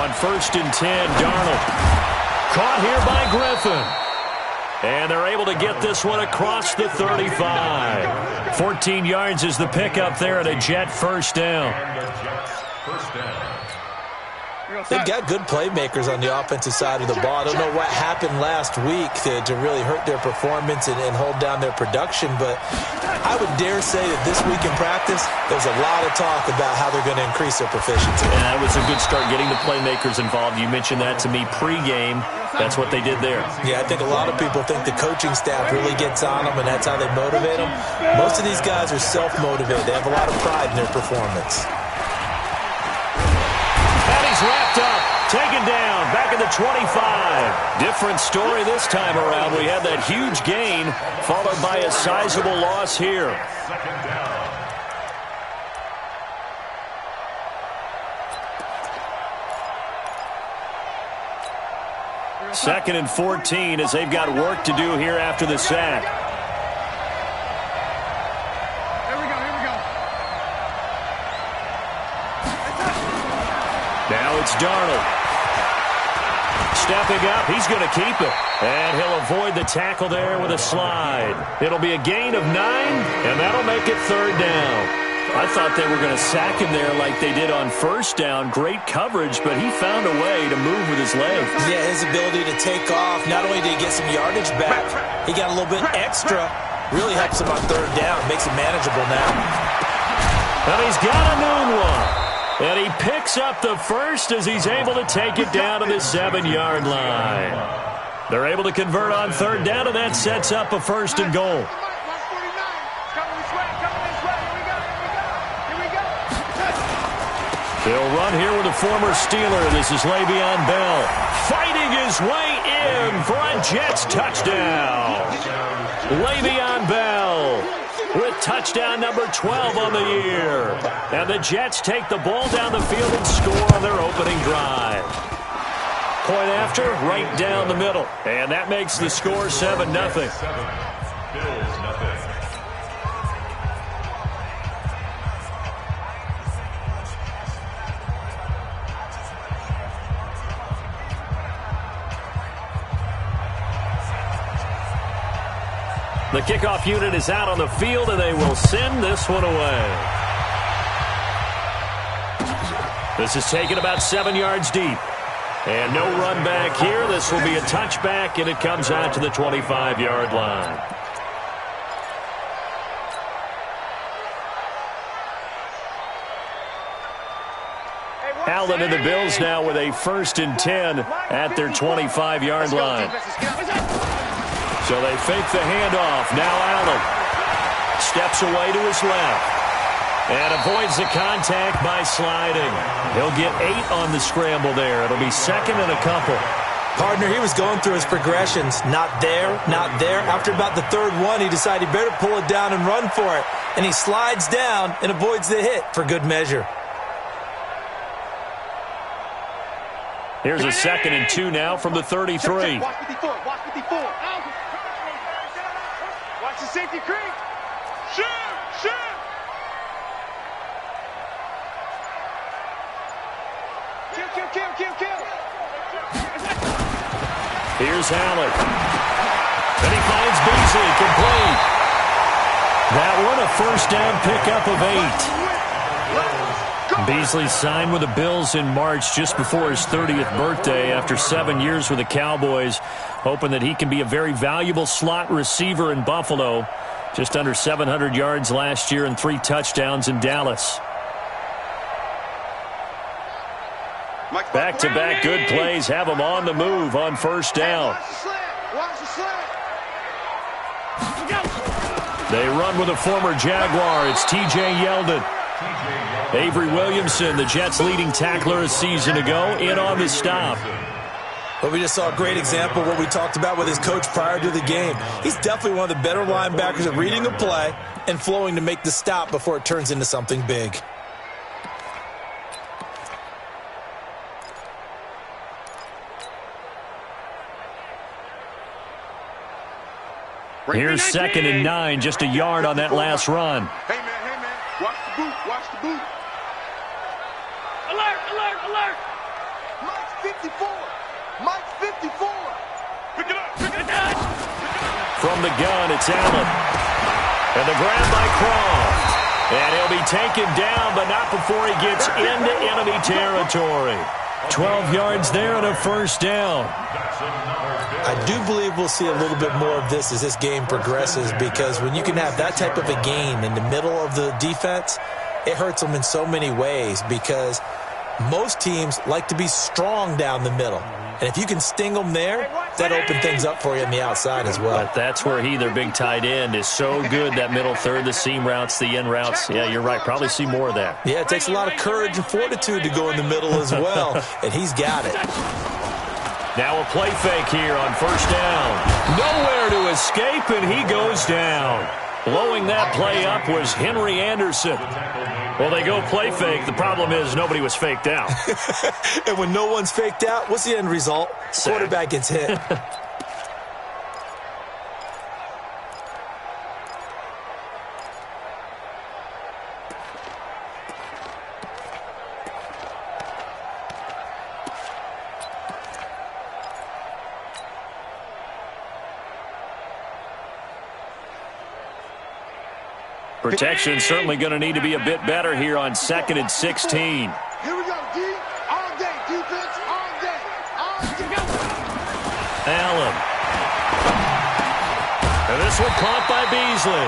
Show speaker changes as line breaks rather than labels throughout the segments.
On 1st and 10, Darnold. Caught here by Griffin. And they're able to get this one across the 35. 14 yards is the pickup there at a Jet first down.
They've got good playmakers on the offensive side of the ball. I don't know what happened last week to really hurt their performance and hold down their production, but I would dare say that this week in practice, there's a lot of talk about how they're going to increase their proficiency.
And that was a good start, getting the playmakers involved. You mentioned that to me pregame. That's what they did there.
Yeah, I think a lot of people think the coaching staff really gets on them, and that's how they motivate them. Most of these guys are self-motivated. They have a lot of pride in their performance.
Wrapped up, taken down, back at the 25. Different story this time around. We had that huge gain, followed by a sizable loss here. Second and 14 as they've got work to do here after the sack. Now it's Darnold. Stepping up, he's going to keep it. And he'll avoid the tackle there with a slide. It'll be a gain of 9, and that'll make it 3rd down. I thought they were going to sack him there like they did on 1st down. Great coverage, but he found a way to move with his legs.
Yeah, his ability to take off, not only did he get some yardage back, he got a little bit extra. Really helps him on 3rd down, makes it manageable now.
And he's got a noon one. And he picks up the first as he's able to take it down to the 7-yard line. They're able to convert on 3rd down, and that sets up a 1st and goal. They'll run here with a former Steeler. This is Le'Veon Bell, fighting his way in for a Jets touchdown. Le'Veon Bell with touchdown number 12 on the year. And the Jets take the ball down the field and score on their opening drive. Point after, right down the middle. And that makes the score 7-0. The kickoff unit is out on the field, and they will send this one away. This is taken about 7 yards deep. And no run back here. This will be a touchback, and it comes out to the 25-yard line. Allen and the Bills now with a 1st and 10 at their 25-yard line. So they fake the handoff. Now Allen steps away to his left and avoids the contact by sliding. He'll get 8 on the scramble there. It'll be 2nd and a couple.
Partner, he was going through his progressions. Not there, not there. After about the 3rd one, he decided he better pull it down and run for it. And he slides down and avoids the hit for good measure.
Here's a 2nd and 2 now from the 33.
Watch 54. Watch the safety creep. Shoot. Kill.
Here's Allen. And he finds Beasley complete. That one a 1st down pickup of 8. Beasley signed with the Bills in March just before his 30th birthday after 7 years with the Cowboys, hoping that he can be a very valuable slot receiver in Buffalo. Just under 700 yards last year and 3 touchdowns in Dallas. Back-to-back good plays have him on the move on 1st down. They run with a former Jaguar. It's T.J. Yeldon. Avery Williamson, the Jets' leading tackler a season ago, in on the stop.
But we just saw a great example of what we talked about with his coach prior to the game. He's definitely one of the better linebackers at reading a play and flowing to make the stop before it turns into something big.
Here's 2nd and 9, just a yard on that last run.
Hey, man. Watch the boot. Alert. 54. Mike 54. Pick it up. Pick it up.
From the gun, it's Allen. And the grab by Croft. And he'll be taken down, but not before he gets into enemy territory. 12 yards there and a first down.
I do believe we'll see a little bit more of this as this game progresses, because when you can have that type of a gain in the middle of the defense, it hurts them in so many ways, because most teams like to be strong down the middle. And if you can sting them there, that opens things up for you on the outside as well.
But that's where their big tight end, is so good, that middle third, the seam routes, the in routes. Yeah, you're right. Probably see more of that.
Yeah, it takes a lot of courage and fortitude to go in the middle as well, and he's got it.
Now a play fake here on first down. Nowhere to escape, and he goes down. Blowing that play up was Henry Anderson. Well, they go play fake. The problem is nobody was faked out.
And when no one's faked out, what's the end result? Quarterback gets hit.
Protection certainly going to need to be a bit better here on 2nd and 16.
Here we go, D. All day, defense, all day. All together.
Allen. And this one caught by Beasley.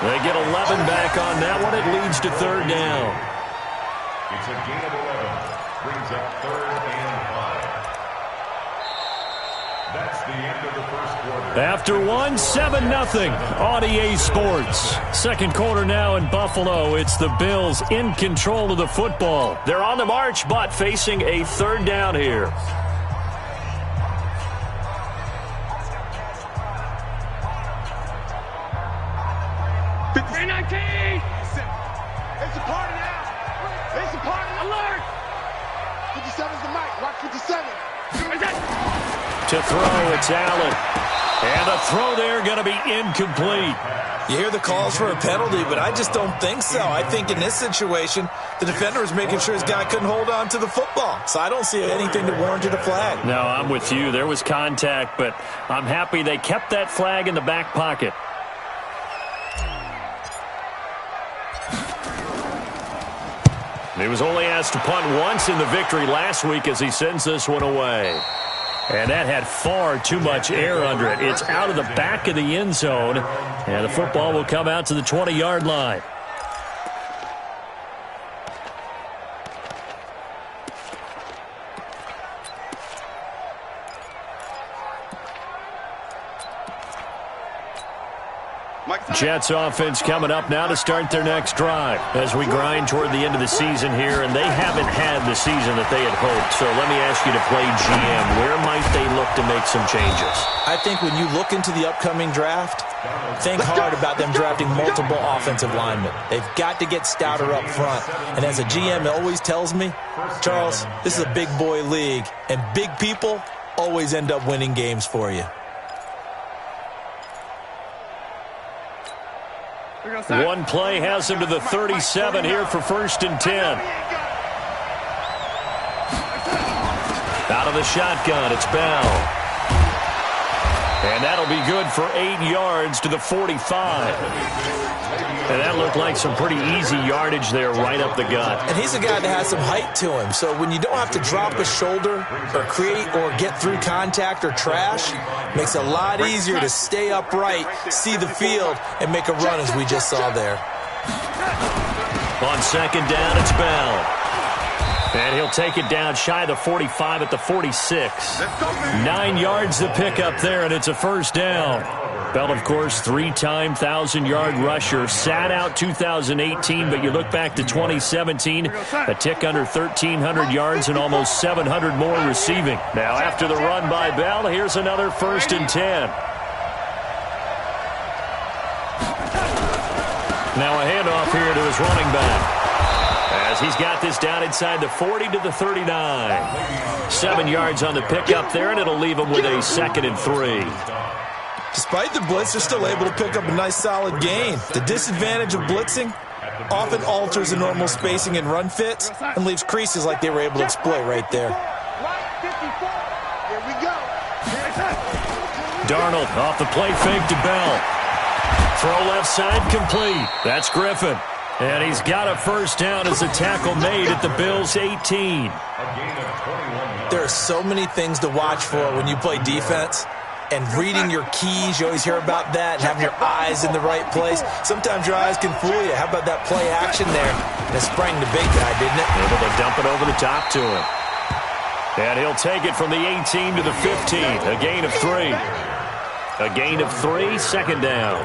They get 11 back on that one. It leads to third down.
It's a gain of 11. Brings up 3rd and 5. That's the end of the first quarter.
After 7-0 on EA Sports. Second quarter now in Buffalo. It's the Bills in control of the football. They're on the march, but facing a third down here.
It's a party now. It's a party. Alert. 57's the mic. Watch 57.
To throw, it's Allen. And a throw there going to be incomplete.
You hear the calls for a penalty, but I just don't think so. I think in this situation, the defender was making sure his guy couldn't hold on to the football. So I don't see anything to warrant a flag.
No, I'm with you. There was contact, but I'm happy they kept that flag in the back pocket. He was only asked to punt once in the victory last week as he sends this one away. And that had far too much air under it. It's out of the back of the end zone, and the football will come out to the 20-yard line. Jets offense coming up now to start their next drive as we grind toward the end of the season here, and they haven't had the season that they had hoped. So let me ask you to play GM. Where might they look to make some changes?
I think when you look into the upcoming draft, think hard about them drafting multiple offensive linemen. They've got to get stouter up front. And as a GM, it always tells me, Charles, this is a big boy league, and big people always end up winning games for you.
One play has him to the 37 here for 1st and 10. Out of the shotgun, it's Bell. And that'll be good for 8 yards to the 45. And that looked like some pretty easy yardage there right up the gut.
And he's a guy that has some height to him. So when you don't have to drop a shoulder or create or get through contact or trash, makes it a lot easier to stay upright, see the field, and make a run as we just saw there.
On 2nd down, it's Bell. And he'll take it down shy of the 45 at the 46. 9 yards to pick up there, and it's a 1st down. Bell, of course, 3-time 1,000-yard rusher. Sat out 2018, but you look back to 2017, a tick under 1,300 yards and almost 700 more receiving. Now, after the run by Bell, here's another 1st and 10. Now a handoff here to his running back, as he's got this down inside the 40 to the 39. 7 yards on the pickup there, and it'll leave him with a 2nd and 3.
Despite the blitz, they're still able to pick up a nice solid gain. The disadvantage of blitzing often alters the normal spacing and run fits and leaves creases like they were able to exploit right there.
Darnold off the play fake to Bell. Throw left side complete. That's Griffin. And he's got a first down as a tackle made at the Bills' 18.
There are so many things to watch for when you play defense. And reading your keys, you always hear about that, and having your eyes in the right place. Sometimes your eyes can fool you. How about that play action there? And it sprang the big guy, didn't it?
Able to dump it over the top to him. And he'll take it from the 18 to the 15. A gain of 3. A gain of 3, second down.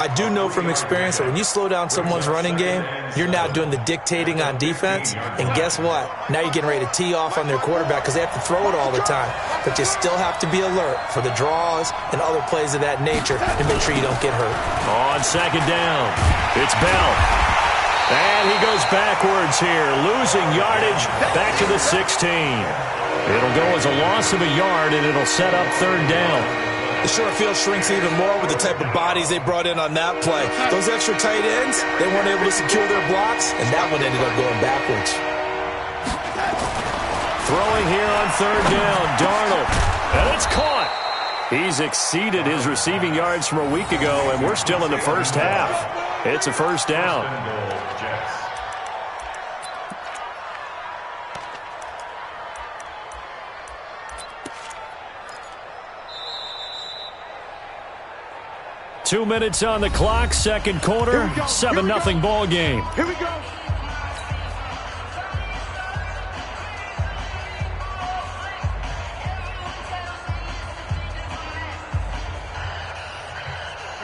I do know from experience that when you slow down someone's running game, you're now doing the dictating on defense. And guess what? Now you're getting ready to tee off on their quarterback because they have to throw it all the time. But you still have to be alert for the draws and other plays of that nature to make sure you don't get hurt.
On second down, it's Bell. And he goes backwards here, losing yardage back to the 16. It'll go as a loss of a yard, and it'll set up third down.
The short field shrinks even more with the type of bodies they brought in on that play. Those extra tight ends, they weren't able to secure their blocks, and that one ended up going backwards.
Throwing here on third down, Darnold. And it's caught. He's exceeded his receiving yards from a week ago, and we're still in the first half. It's a first down. 2 minutes on the clock, second quarter, 7-0 ball game.
Here we go.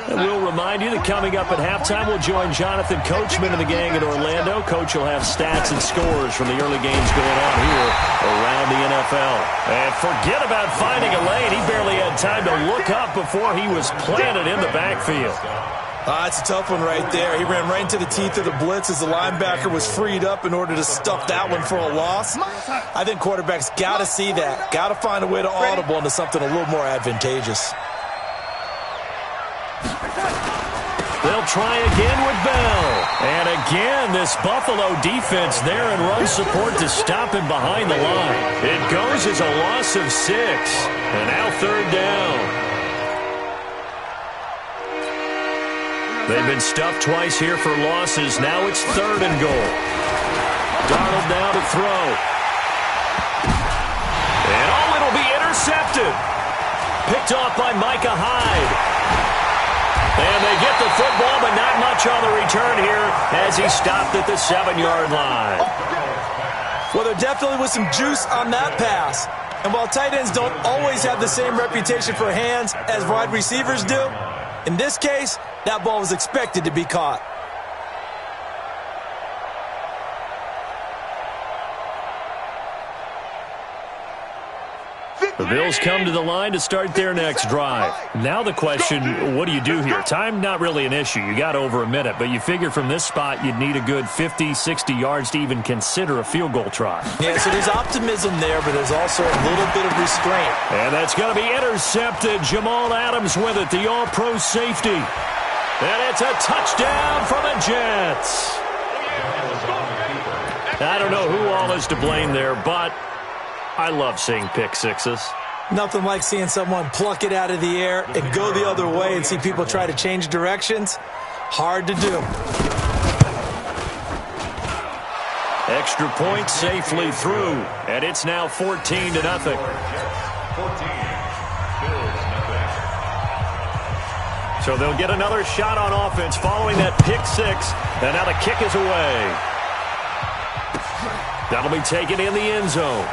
And we'll remind you that coming up at halftime, we'll join Jonathan Coachman and the gang in Orlando. Coach will have stats and scores from the early games going on here around the NFL. And forget about finding a lane. He barely had time to look up before he was planted in the backfield.
That's a tough one right there. He ran right into the teeth of the blitz as the linebacker was freed up in order to stuff that one for a loss. I think quarterbacks got to see that. Got to find a way to audible into something a little more advantageous.
They'll try again with Bell. And again, this Buffalo defense there in run support to stop him behind the line. It goes as a loss of 6. And now third down. They've been stuffed twice here for losses. Now it's third and goal. Darnold now to throw. And oh, it'll be intercepted. Picked off by Micah Hyde. And they get the football, but not much on the return here as he stopped at the 7-yard line.
Well, there definitely was some juice on that pass. And while tight ends don't always have the same reputation for hands as wide receivers do, in this case, that ball was expected to be caught.
The Bills come to the line to start their next drive. Now the question, what do you do here? Time, not really an issue. You got over a minute, but you figure from this spot you'd need a good 50, 60 yards to even consider a field goal try.
Yeah, so there's optimism there, but there's also a little bit of restraint.
And that's going to be intercepted. Jamal Adams with it, the all-pro safety. And it's a touchdown for the Jets. I don't know who all is to blame there, but I love seeing pick sixes.
Nothing like seeing someone pluck it out of the air and go the other way and see people try to change directions. Hard to do.
Extra point safely through, and it's now 14-0. So they'll get another shot on offense following that pick six, and now the kick is away. That'll be taken in the end zone.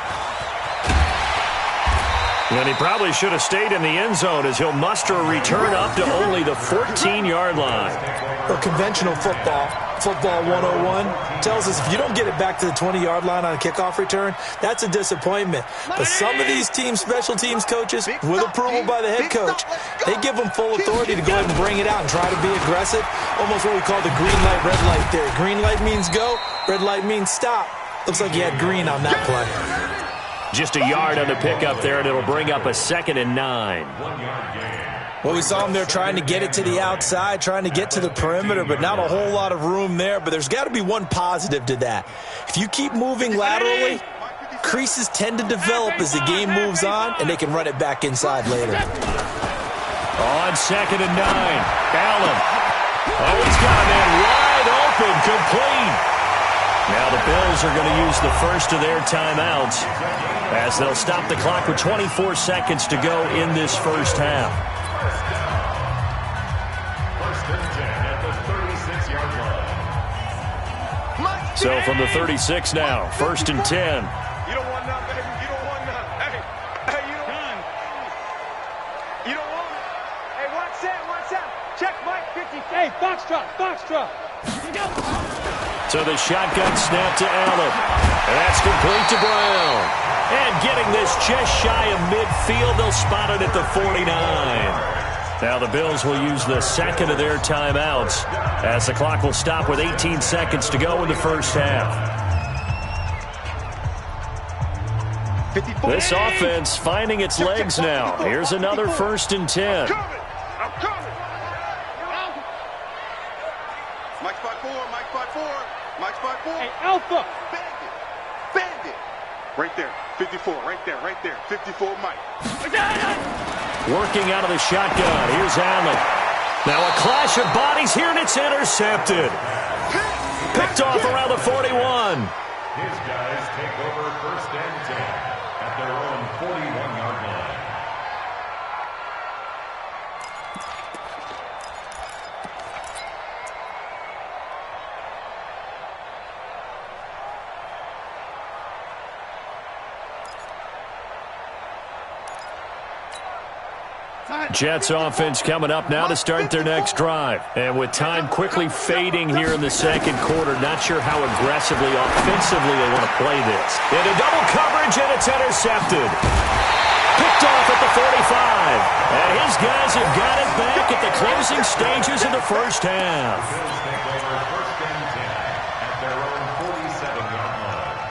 And he probably should have stayed in the end zone as he'll muster a return up to only the 14-yard line.
Well, conventional football 101, tells us if you don't get it back to the 20-yard line on a kickoff return, that's a disappointment. But some of these special teams coaches, with approval by the head coach, they give them full authority to go ahead and bring it out and try to be aggressive. Almost what we call the green light, red light theory. Green light means go, red light means stop. Looks like you had green on that play.
Just a yard on the pickup there, and it'll bring up a 2nd and 9.
Well, we saw him there trying to get it to the outside, trying to get to the perimeter, but not a whole lot of room there. But there's got to be one positive to that. If you keep moving laterally, creases tend to develop as the game moves on, and they can run it back inside later.
On 2nd and 9. Allen. Oh, he's got a man wide open, complete. Now the Bills are going to use the first of their timeouts as they'll stop the clock with 24 seconds to go in this first half.
First and 10 at the 36-yard line.
So from the 36 now, 1st and 10.
You don't want none, baby. You don't want none. Hey, you don't want none. You don't want it. Hey, watch that. Check Mike 50. Hey, foxtrot.
So the shotgun snap to Allen. And that's complete to Brown. And getting this just shy of midfield, they'll spot it at the 49. Now the Bills will use the second of their timeouts as the clock will stop with 18 seconds to go in the first half. This offense finding its legs now. Here's another 1st and 10.
I'm coming. Mike spot four.
Hey, Alpha.
Bandit. Right there. 54. Right there. 54 Mike.
Working out of the shotgun. Here's Allen. Now a clash of bodies here, and it's intercepted. Picked off around the 41.
His guys take over 1st and 10 at their own 41-yard line.
Jets offense coming up now to start their next drive. And with time quickly fading here in the second quarter, not sure how aggressively, offensively they want to play this. Into double coverage, and it's intercepted. Picked off at the 45. And his guys have got it back at the closing stages of the first half.
Bills take over 1st and 10 at their own 47-yard line.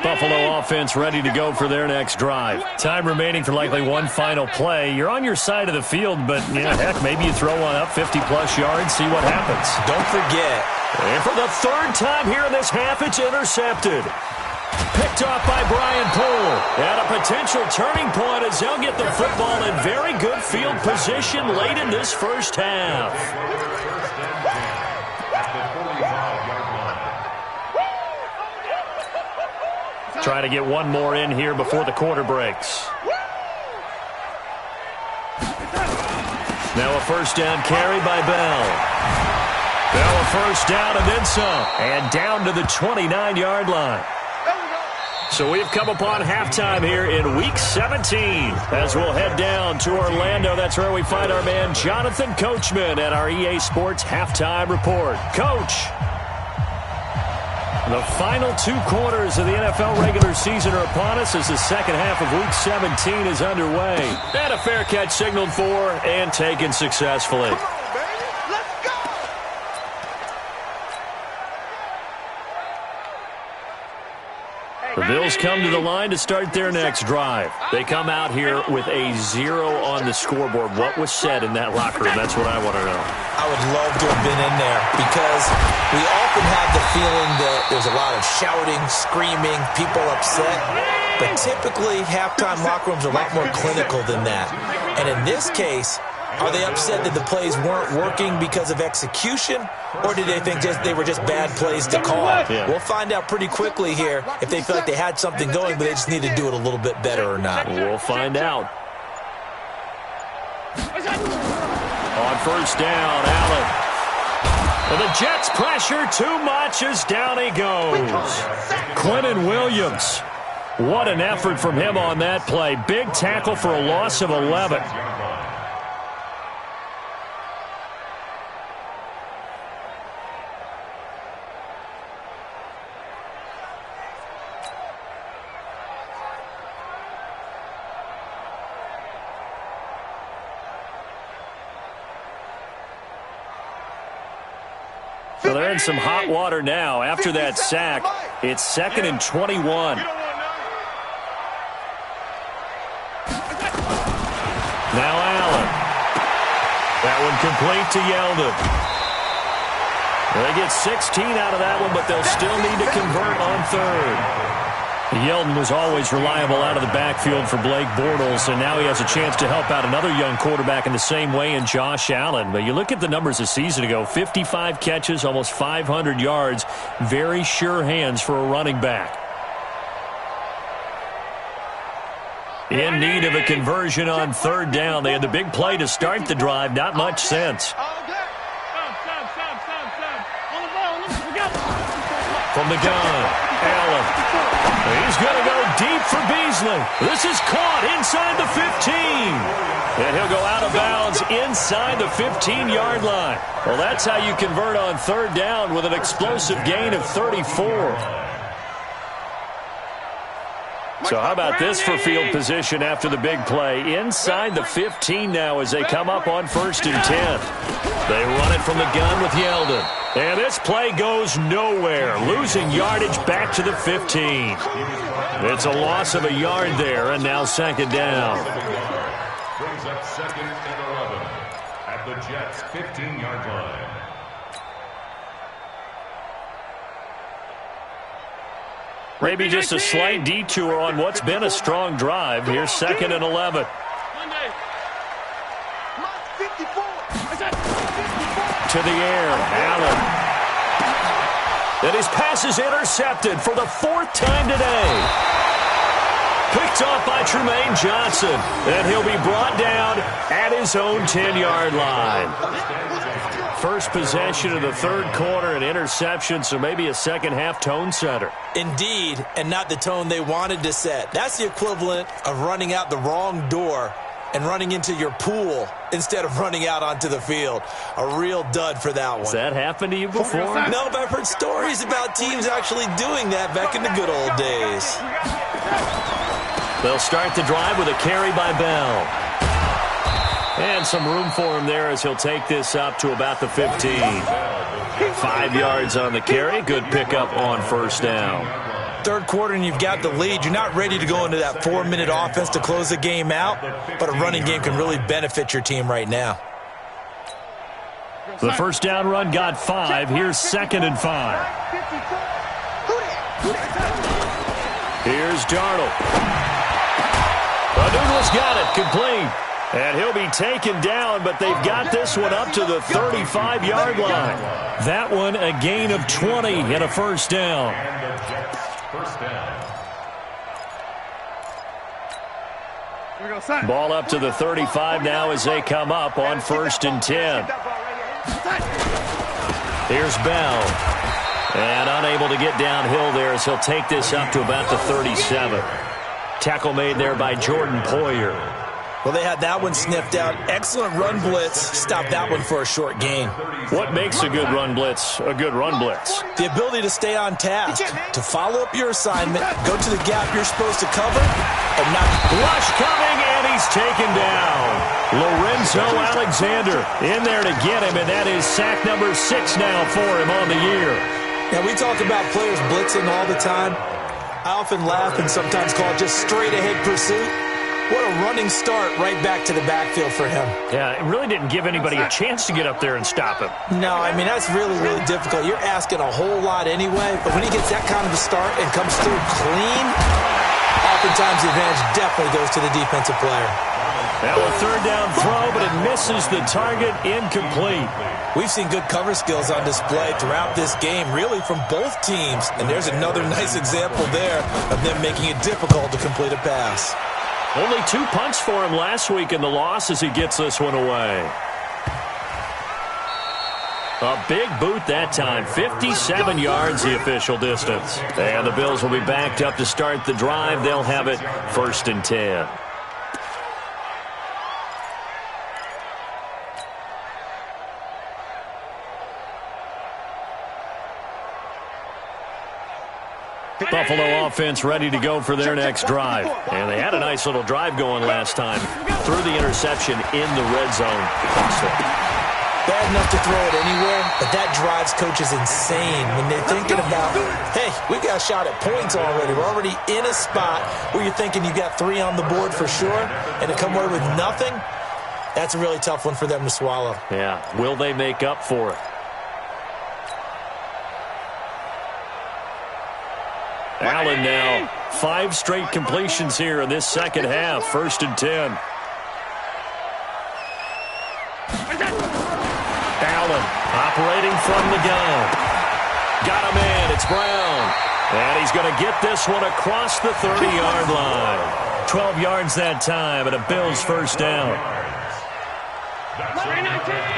Buffalo offense ready to go for their next drive. Time remaining for likely one final play. You're on your side of the field, but, heck, maybe you throw one up 50-plus yards, see what happens.
Don't forget.
And for the 3rd time here in this half, it's intercepted. Picked off by Brian Poole. And a potential turning point as they'll get the football in very good field position late in this first half.
Take over 1st and 10 at the 45-yard line.
Try to get one more in here before the quarter breaks. Now a first down carry by Bell. Bell a first down and then some. And down to the 29-yard line. So we've come upon halftime here in Week 17 as we'll head down to Orlando. That's where we find our man Jonathan Coachman at our EA Sports Halftime Report. Coach, the final 2 quarters of the NFL regular season are upon us as the second half of Week 17 is underway. And a fair catch signaled for and taken successfully.
Come on, baby. Let's go.
The Bills come to the line to start their next drive. They come out here with a 0 on the scoreboard. What was said in that locker room? That's what I want to know.
I would love to have been in there because we often have the feeling that there's a lot of shouting, screaming, people upset. But typically, halftime locker rooms are a lot more clinical than that. And in this case, are they upset that the plays weren't working because of execution, or did they think they were just bad plays to call?
Yeah.
We'll find out pretty quickly here if they feel like they had something going, but they just need to do it a little bit better or not.
We'll find out. On first down, Allen. And the Jets pressure too much as down he goes. Quentin Williams. What an effort from him on that play. Big tackle for a loss of 11. So they're in some hot water now. After that sack, it's 2nd and 21. Now Allen. That one complete to Yeldon. They get 16 out of that one, but they'll still need to convert on 3rd. Yeldon was always reliable out of the backfield for Blake Bortles, and now he has a chance to help out another young quarterback in the same way in Josh Allen. But you look at the numbers a season ago, 55 catches, almost 500 yards, very sure hands for a running back. In need of a conversion on third down. They had the big play to start the drive, not much sense. From the gun, Allen. He's going to go deep for Beasley. This is caught inside the 15. And he'll go out of bounds inside the 15-yard line. Well, that's how you convert on third down with an explosive gain of 34. So how about this for field position after the big play? Inside the 15 now as they come up on 1st and 10. They run it from the gun with Yeldon. And this play goes nowhere, losing yardage back to the 15. It's a loss of a yard there, and now 2nd down.
Brings up 2nd and 11 at the Jets' 15-yard line.
Maybe just a slight detour on what's been a strong drive. Here's 2nd and 11. To the air, Allen. And his pass is intercepted for the 4th time today. Picked off by Trumaine Johnson. And he'll be brought down at his own 10-yard line. First possession of the 3rd quarter, an interception, so maybe a second-half tone setter.
Indeed, and not the tone they wanted to set. That's the equivalent of running out the wrong door and running into your pool instead of running out onto the field. A real dud for that one.
Has that happened to you before?
No, but I've heard stories about teams actually doing that back in the good old days.
They'll start the drive with a carry by Bell. And some room for him there as he'll take this up to about the 15. 5 yards on the carry. Good pickup on 1st down.
3rd quarter and you've got the lead. You're not ready to go into that 4-minute offense to close the game out, but a running game can really benefit your team right now.
The 1st down run got 5. Here's 2nd and 5. Here's Darnold. Douglas got it, complete. And he'll be taken down, but they've got this one up to the 35-yard line. That one a gain of 20 and a 1st down. Ball up to the 35 now as they come up on 1st and 10. Here's Bell. And unable to get downhill there as he'll take this up to about the 37. Tackle made there by Jordan Poyer.
Well, they had that one sniffed out. Excellent run blitz. Stopped that one for a short gain.
What makes a good run blitz a good run blitz?
The ability to stay on task, to follow up your assignment, go to the gap you're supposed to cover, and not...
Rush coming, and he's taken down. Lorenzo Alexander in there to get him, and that is sack number 6 now for him on the year.
Now, we talk about players blitzing all the time. I often laugh and sometimes call it just straight-ahead pursuit. What a running start right back to the backfield for him.
Yeah, it really didn't give anybody a chance to get up there and stop him.
No, I mean, that's really, really difficult. You're asking a whole lot anyway, but when he gets that kind of a start and comes through clean, oftentimes the advantage definitely goes to the defensive player.
Now a 3rd down throw, but it misses the target, incomplete.
We've seen good cover skills on display throughout this game, really from both teams. And there's another nice example there of them making it difficult to complete a pass.
Only 2 punts for him last week in the loss as he gets this one away. A big boot that time. 57 yards the official distance. And the Bills will be backed up to start the drive. They'll have it 1st and 10. Buffalo offense ready to go for their next drive. And they had a nice little drive going last time. Threw the interception in the red zone.
Bad enough to throw it anywhere, but that drives coaches insane when they're thinking about, hey, we got a shot at points already. We're already in a spot where you're thinking you got 3 on the board for sure, and to come away with nothing, that's a really tough one for them to swallow.
Yeah, will they make up for it? Allen now. 5 straight completions here in this second half. 1st and 10. Allen operating from the gun. Got a man. It's Brown. And he's going to get this one across the 30-yard line. 12 yards that time, and a Bills first down.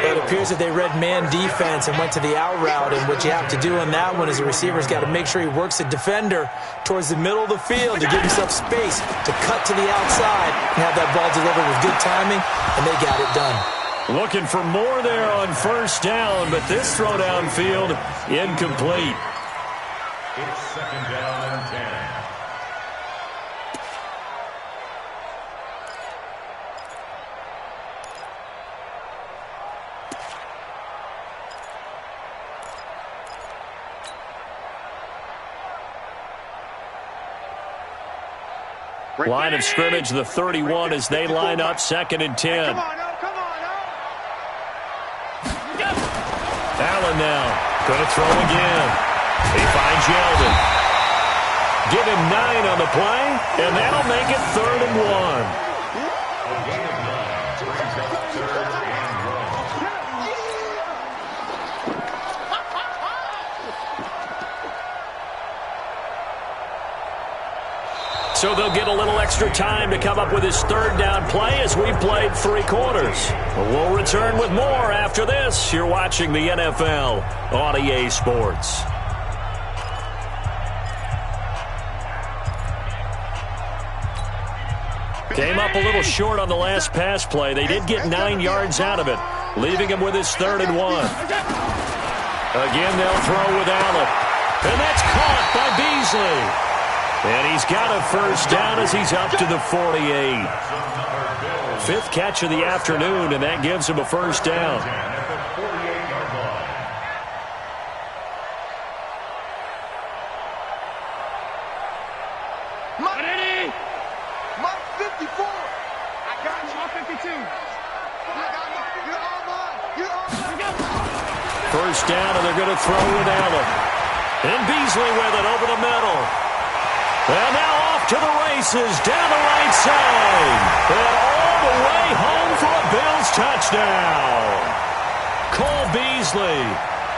It appears that they read man defense and went to the out route, and what you have to do on that one is the receiver's got to make sure he works the defender towards the middle of the field to give himself space to cut to the outside and have that ball delivered with good timing, and they got it done.
Looking for more there on first down, but this throw downfield incomplete.
It's 2nd down and 10.
Line of scrimmage, the 31 as they line up 2nd and 10. Allen now going to throw again. He finds Yeldon. Give him 9 on the play, and that'll make it 3rd and 1.
A gain of 9 brings up 3rd and 1.
So they'll get a little extra time to come up with his 3rd down play as we played 3 quarters. We'll return with more after this. You're watching the NFL on EA Sports. Came up a little short on the last pass play. They did get 9 yards out of it, leaving him with his 3rd and 1. Again, they'll throw with Allen. And that's caught by Beasley. And he's got a first down as he's up to the 48. 5th catch of the afternoon, and that gives him a first down.
Mark 54. I got you. Mark 52. You're all mine. You're all mine.
First down, and they're going to throw with Allen. And Beasley with it over the middle. And now off to the races down the right side. And all the way home for a Bills touchdown. Cole Beasley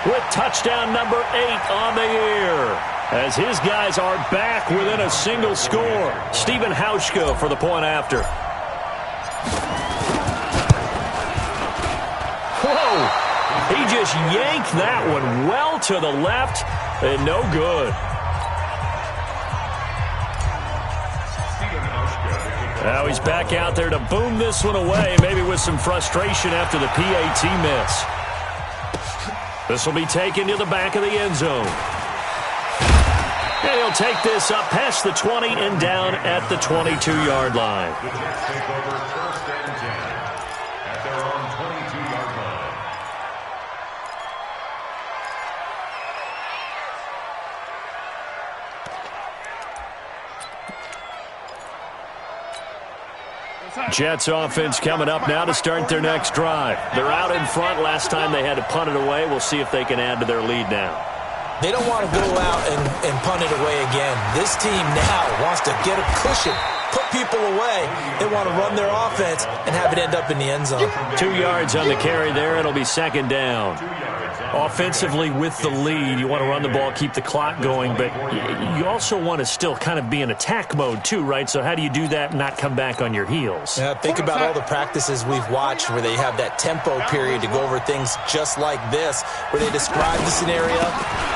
with touchdown number 8 on the year, as his guys are back within a single score. Stephen Hauschka for the point after. Whoa! He just yanked that one well to the left, and no good. Now he's back out there to boom this one away, maybe with some frustration after the PAT miss. This will be taken to the back of the end zone. And he'll take this up past the 20 and down at the 22-yard line.
The Jets take over 1st and 10 at their own 22-yard line.
Jets offense coming up now to start their next drive. They're out in front. Last time they had to punt it away. We'll see if they can add to their lead now.
They don't want to go out and punt it away again. This team now wants to get a cushion, put people away. They want to run their offense and have it end up in the end zone.
2 yards on the carry there. It'll be 2nd down. Offensively with the lead, you want to run the ball, keep the clock going, but you also want to still kind of be in attack mode too, right? So how do you do that and not come back on your heels?
Yeah, think about all the practices we've watched where they have that tempo period to go over things just like this, where they describe the scenario,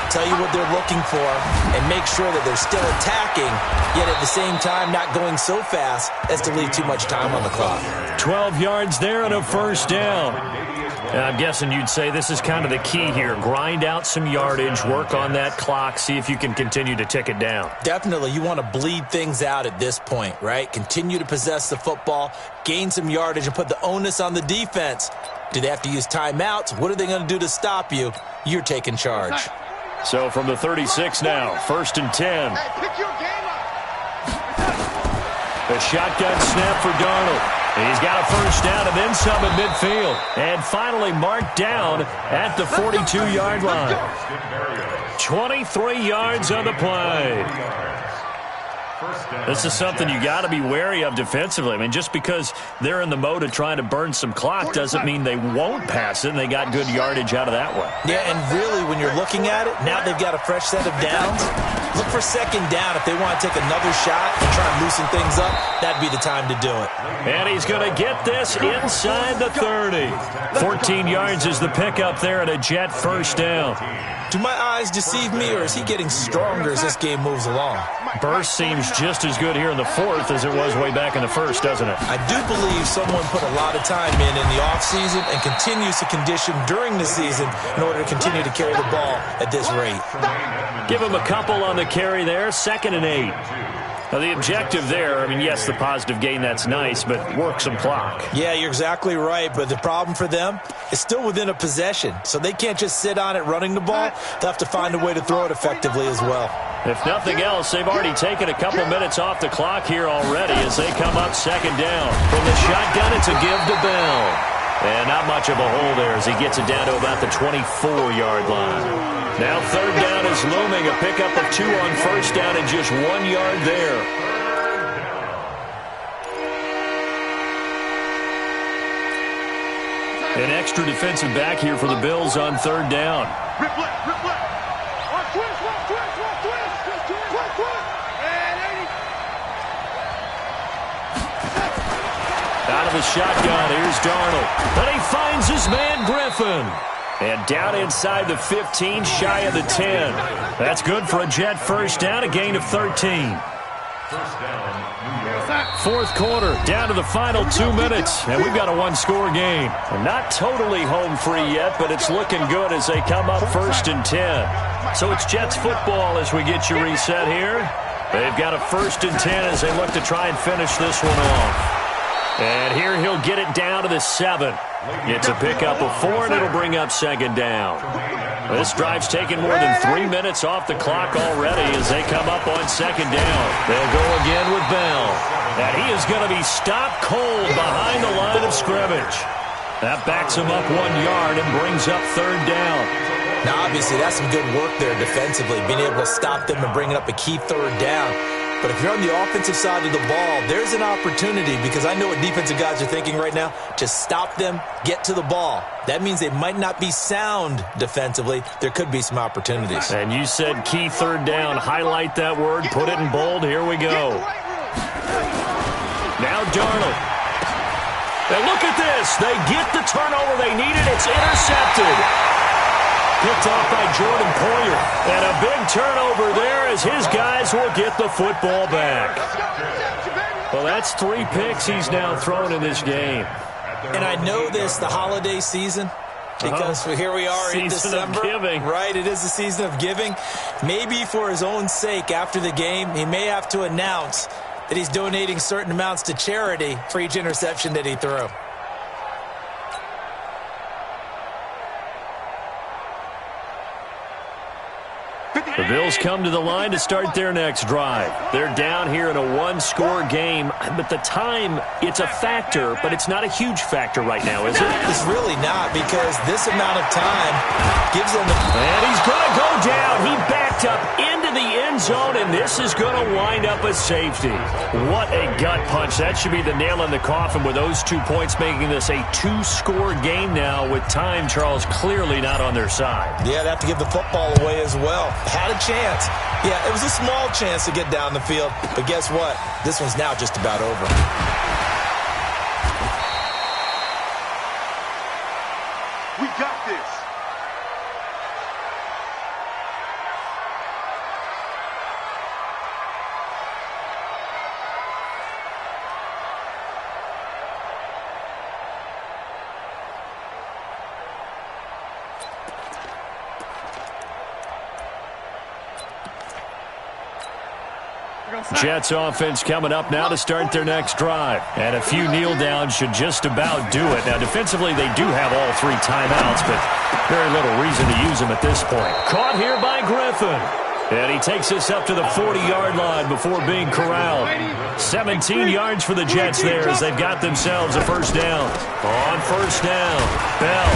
tell you what they're looking for, and make sure that they're still attacking, yet at the same time not going so fast as to leave too much time on the clock.
12 yards there and a first down. And I'm guessing you'd say this is kind of the key here. Grind out some yardage, work on that clock, see if you can continue to tick it down.
Definitely. You want to bleed things out at this point, right? Continue to possess the football, gain some yardage, and put the onus on the defense. Do they have to use timeouts? What are they going to do to stop you? You're taking charge.
So from the 36 now, 1st and 10.
Hey, pick your game up.
The shotgun snap for Darnold. He's got a first down and then some at midfield. And finally marked down at the 42-yard line. 23 yards on the play. This is something you got to be wary of defensively. I mean, just because they're in the mode of trying to burn some clock doesn't mean they won't pass it, and they got good yardage out of that one.
Yeah, and really, when you're looking at it, now they've got a fresh set of downs. Look for second down. If they want to take another shot and try and loosen things up, that'd be the time to do it.
And he's going to get this inside the 30. 14 yards is the pickup there and a Jet first down.
Do my eyes deceive me, or is he getting stronger as this game moves along?
Burst seems just as good here in the fourth as it was way back in the first, doesn't it?
I do believe someone put a lot of time in the offseason and continues to condition during the season in order to continue to carry the ball at this rate.
Give him a couple on the carry there, 2nd and 8. Now, the objective there, I mean, yes, the positive gain, that's nice, but work some clock.
Yeah, you're exactly right, but the problem for them is still within a possession, so they can't just sit on it running the ball. They'll have to find a way to throw it effectively as well.
If nothing else, they've already taken a couple minutes off the clock here already as they come up 2nd down. From the shotgun, it's a give to Bell. And not much of a hole there as he gets it down to about the 24-yard line. Now 3rd down is looming, a pickup of 2 on 1st down and just 1 yard there. An extra defensive back here for the Bills on 3rd down.
Rip left, rip left. One twist. And 80.
Out of the shotgun, here's Darnold. But he finds his man Griffin. And down inside the 15, shy of the 10. That's good for a Jet first down, a gain of 13. Fourth quarter, down to the final 2 minutes, and we've got a one-score game. Not totally home free yet, but it's looking good as they come up 1st and 10. So it's Jets football as we get you reset here. They've got a 1st and 10 as they look to try and finish this one off. And here he'll get it down to the 7. It's a pickup of 4, and it'll bring up 2nd down. This drive's taken more than 3 minutes off the clock already as they come up on 2nd down. They'll go again with Bell. And he is going to be stopped cold behind the line of scrimmage. That backs him up 1 yard and brings up 3rd down.
Now, obviously, that's some good work there defensively, being able to stop them and bringing up a key 3rd down. But if you're on the offensive side of the ball, there's an opportunity because I know what defensive guys are thinking right now. Just stop them, get to the ball. That means they might not be sound defensively. There could be some opportunities.
And you said key 3rd down. Highlight that word. Put it in bold. Here we go. Now Darnold. And look at this. They get the turnover they needed. It's intercepted. Picked off by Jordan Poyer. And a big turnover there as his guys will get the football back. Well, that's 3 picks he's now thrown in this game.
And I know this, the holiday season, because here we are in December.
Season of giving.
Right, it is the season of giving. Maybe for his own sake after the game, he may have to announce that he's donating certain amounts to charity for each interception that he threw.
The Bills come to the line to start their next drive. They're down here in a one-score game, but the time, it's a factor, but it's not a huge factor right now, is it?
It's really not, because this amount of time gives them the...
And he's going to go down. He backed up into the end zone, and this is going to wind up a safety. What a gut punch. That should be the nail in the coffin with those 2 points, making this a 2-score game now with time, Charles, clearly not on their side.
Yeah, they have to give the football away as well. Had a chance. Yeah, it was a small chance to get down the field, but guess what? This one's now just about over.
We got this.
Jets offense coming up now to start their next drive. And a few kneel downs should just about do it. Now, defensively, they do have all 3 timeouts, but very little reason to use them at this point. Caught here by Griffin. And he takes us up to the 40-yard line before being corralled. 17 yards for the Jets there as they've got themselves a first down. On first down, Bell.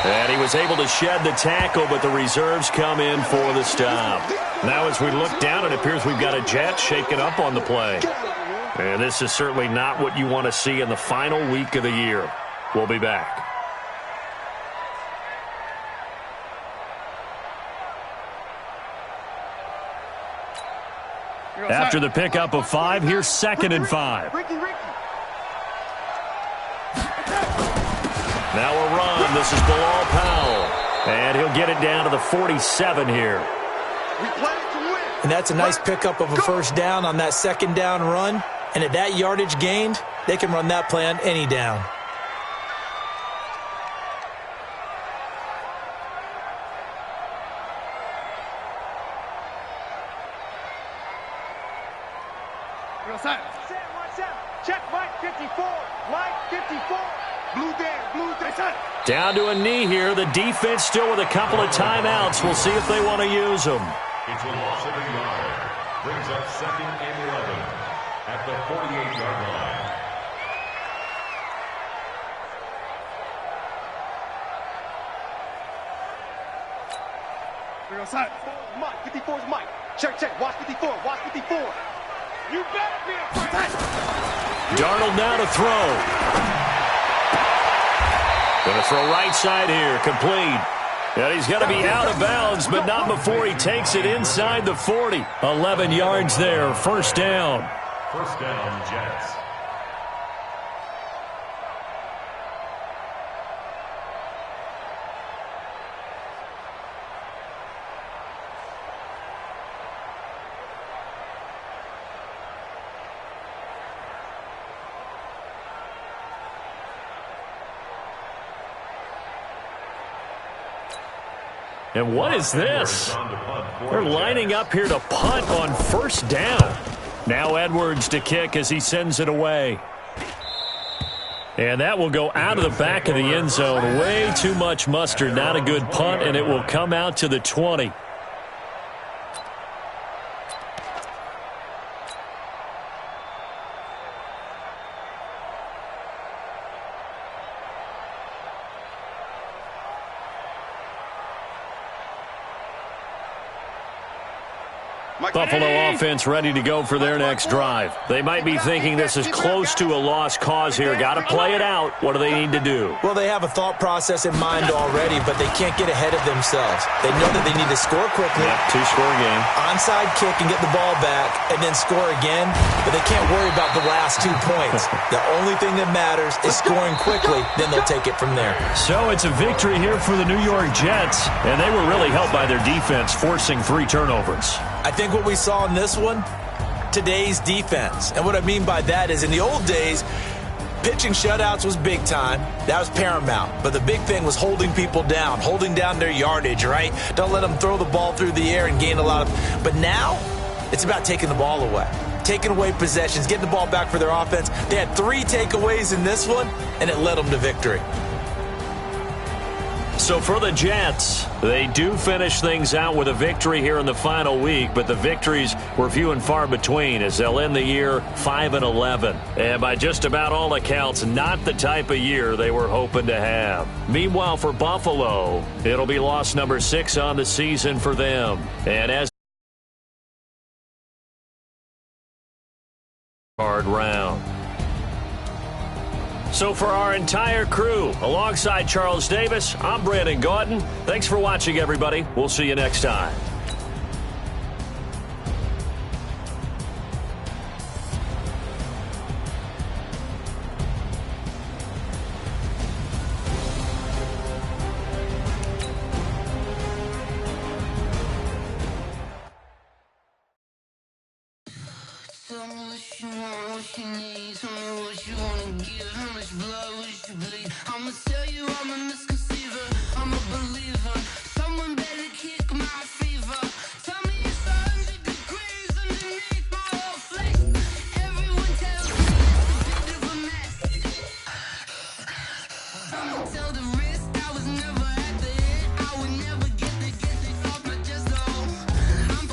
And he was able to shed the tackle, but the reserves come in for the stop. Now as we look down, it appears we've got a Jet shaken up on the play. And this is certainly not what you want to see in the final week of the year. We'll be back. After the pickup of 5, here's 2nd and 5. Now a run. This is Bilal Powell. And he'll get it down to the 47 here.
And that's a nice pickup of a first down on that 2nd down run. And at that yardage gained, they can run that play on any down.
Check Mike 54. Mike 54. Blue there.
Down to a knee here. The defense still with a couple of timeouts. We'll see if they want to use them.
It's a loss of a yard. Brings up 2nd and 11 at the 48-yard line.
We're outside. Mike 54 is Mike. Check. Watch 54. Watch 54. You better be afraid.
Darnold now to throw. Going to throw right side here. Complete. And he's going to be out of bounds, but not before he takes it inside the 40. 11 yards there. First down.
First down, Jets.
And what is this? They're lining up here to punt on first down. Now Edwards to kick as he sends it away. And that will go out of the back of the end zone. Way too much mustard. Not a good punt, and it will come out to the 20. Buffalo offense ready to go for their next drive. They might be thinking this is close to a lost cause here. Got to play it out. What do they need to do?
Well, they have a thought process in mind already, but they can't get ahead of themselves. They know that they need to score quickly.
Yep, 2-score game.
Onside kick and get the ball back and then score again, but they can't worry about the last 2 points. The only thing that matters is scoring quickly, then they'll take it from there.
So it's a victory here for the New York Jets, and they were really helped by their defense, forcing 3 turnovers.
I think what we saw in this one, today's defense. And what I mean by that is in the old days, pitching shutouts was big time. That was paramount. But the big thing was holding people down, holding down their yardage, right? Don't let them throw the ball through the air and gain a lot of... But now, it's about taking the ball away. Taking away possessions, getting the ball back for their offense. They had 3 takeaways in this one, and it led them to victory.
So for the Jets, they do finish things out with a victory here in the final week, but the victories were few and far between as they'll end the year 5-11. And by just about all accounts, not the type of year they were hoping to have. Meanwhile, for Buffalo, it'll be loss number 6 on the season for them. And as hard round. So for our entire crew, alongside Charles Davis, I'm Brandon Gaudin. Thanks for watching, everybody. We'll see you next time.
Tell me what you want, what you need. Tell me what you wanna give. How much blood would you bleed? I'ma tell you I'm a misconceiver. I'm a believer. Someone better kick my fever. Tell me it's 100 degrees underneath my whole flesh. Everyone tells me it's a bit of a mess. I'ma tell the risk I was never at the end. I would never get the off my chest though. I'm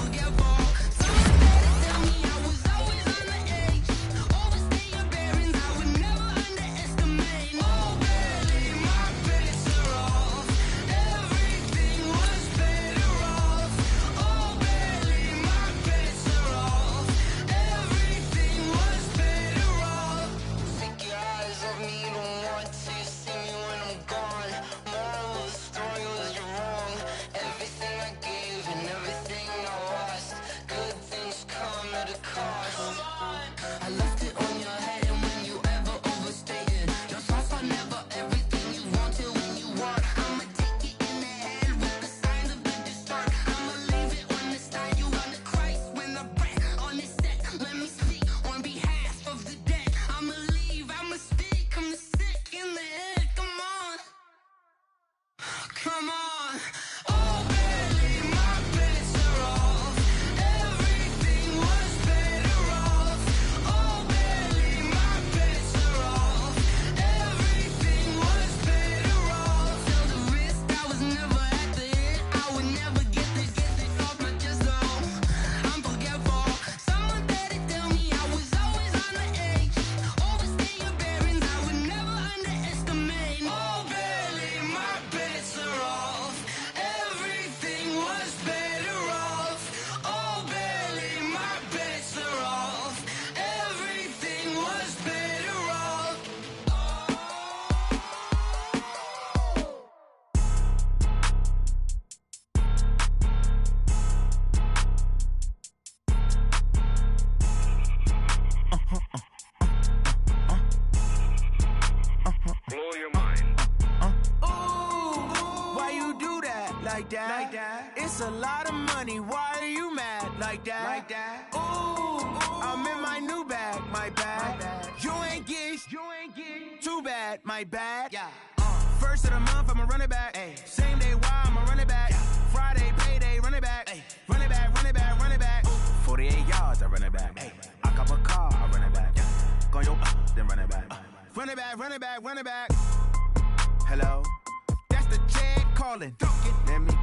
like that. It's a lot of money, why are you mad like that? Ooh, I'm in my new bag, my bad. You ain't get too bad, my bad. First of the month, I'ma run it back. Same day, why I'ma run it back. Friday, payday, run it back. Run it back, run it back, run it back. 48 yards, I run it back. I cop a car, I run it back. Go yo, then run it back. Run it back, run it back, run it back. Hello, that's the Chad calling. Let me